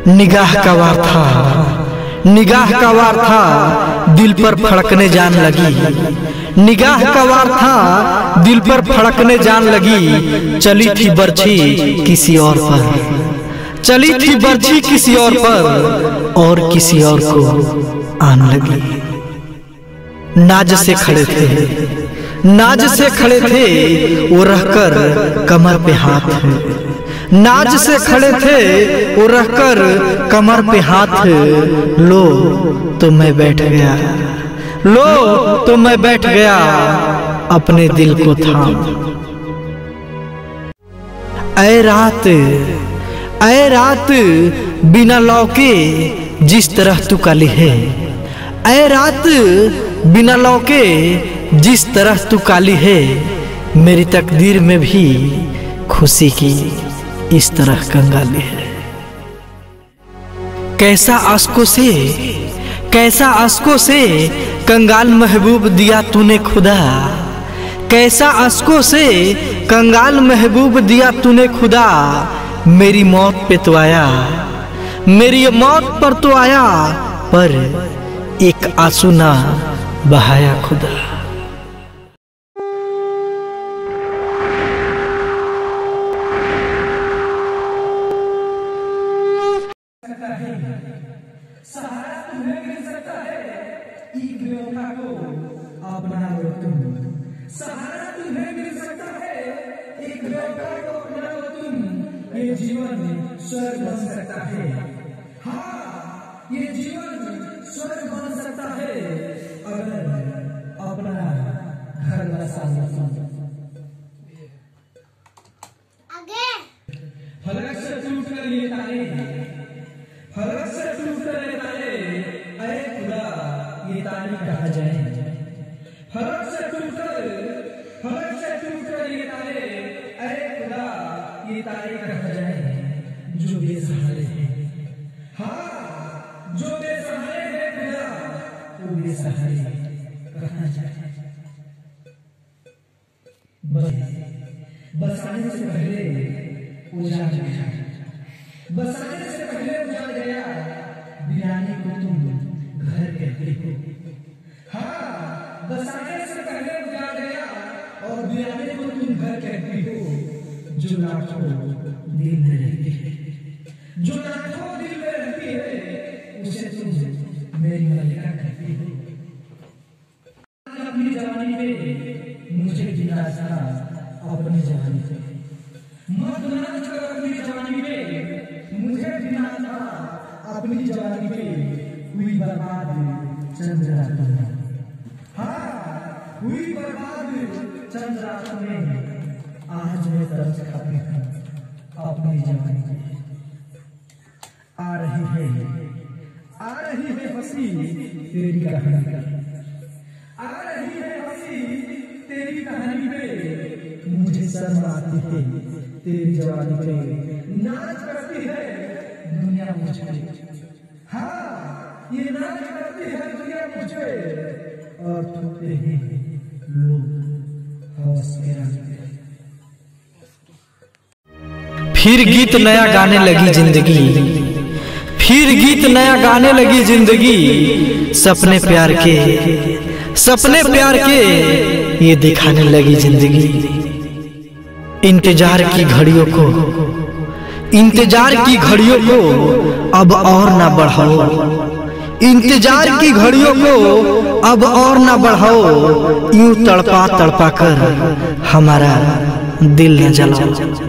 निगाह का वार था, निगाह का वार था, दिल पर फड़कने जान लगी। निगाह का वार था, दिल पर फड़कने जान लगी। चली थी बर्छी किसी और पर, चली थी बर्छी किसी और पर, और किसी और को आन लगी। नाज से खड़े थे, नाज से खड़े थे, वो रहकर कमर पे हाथ है। नाज से खड़े थे, वो रहकर कमर पे हाथ। लो तो मैं बैठ गया, लो तो मैं बैठ गया, अपने दिल को थाम। ऐ रात, ऐ रात, बिना लौके जिस तरह तू काली है। ऐ रात, बिना लौके जिस तरह तू काली है। मेरी तकदीर में भी खुशी की इस तरह कंगाली है। कैसा आशकों से, कैसा आशकों से कंगाल महबूब दिया तूने खुदा। कैसा आशकों से कंगाल महबूब दिया तूने खुदा। मेरी मौत पे तो आया, मेरी मौत पर तो आया, पर एक आंसू ना बहाया खुदा। सहारा तुम्हें मिल सकता है, एक बेवफा को अपना लो तुम। सहारा तुम्हें मिल सकता है, एक बेवफा को अपना लो तुम। ये जीवन स्वर्ग बन सकता है, हाँ ये जीवन स्वर्ग बन सकता है, अगर अपना घर बसा लो। फलक से टूट कर ये तारे, फलक से टूट कर ये तारे, अरे खुदा ये तारे कहाँ जाए। फलक से टूट कर ये तारे, अरे खुदा ये तारे कहाँ जाए। जो बेसहारे हैं, हाँ जो बेसहारे हैं खुदा, वो बेसहारे कहाँ जाए। बसाने से पहले उजाड़ गया, बसाने से पहले उजाड़ गया, वीराने को तुम घर कहते हो। हाँ बसाने से पहले उजाड़ गया, और वीराने को तुम घर कहते हो। जो लाखों दिल में रहती है, जो लाखों दिल में रहती है, उसे तुम मेरी मलिका कहती हो। अपनी जवानी पे मुझे जीना था, अपनी जवानी पे मत नाच कर अपनी जवानी पे मुझे जीना था, अपनी जवानी पे हुई बर्बाद चंद रातों में। हाँ हुई बर्बाद चंद रातों में, आज मैं तरस खाती हूँ अपनी जवानी पे। आ रही है हंसी तेरी कहानी का, आ रही है हंसी तेरी कहानी पे। मुझे शर्म आती है तेरी जवानी पे, नाच करती है दुनिया मुझ पे। हाँ ये नाच करती है दुनिया मुझ पे, और थूकते हैं लोग हौस के रंग पे। फिर गीत नया गाने लगी जिंदगी, फिर गीत नया गाने लगी जिंदगी। सपने प्यार के, सपने प्यार के ये दिखाने लगी जिंदगी। इंतजार की घड़ियों को, इंतजार की घड़ियों को अब और ना बढ़ाओ। इंतजार की घड़ियों को अब और ना बढ़ाओ। यूं तड़पा तड़पा कर हमारा दिल न जलाओ।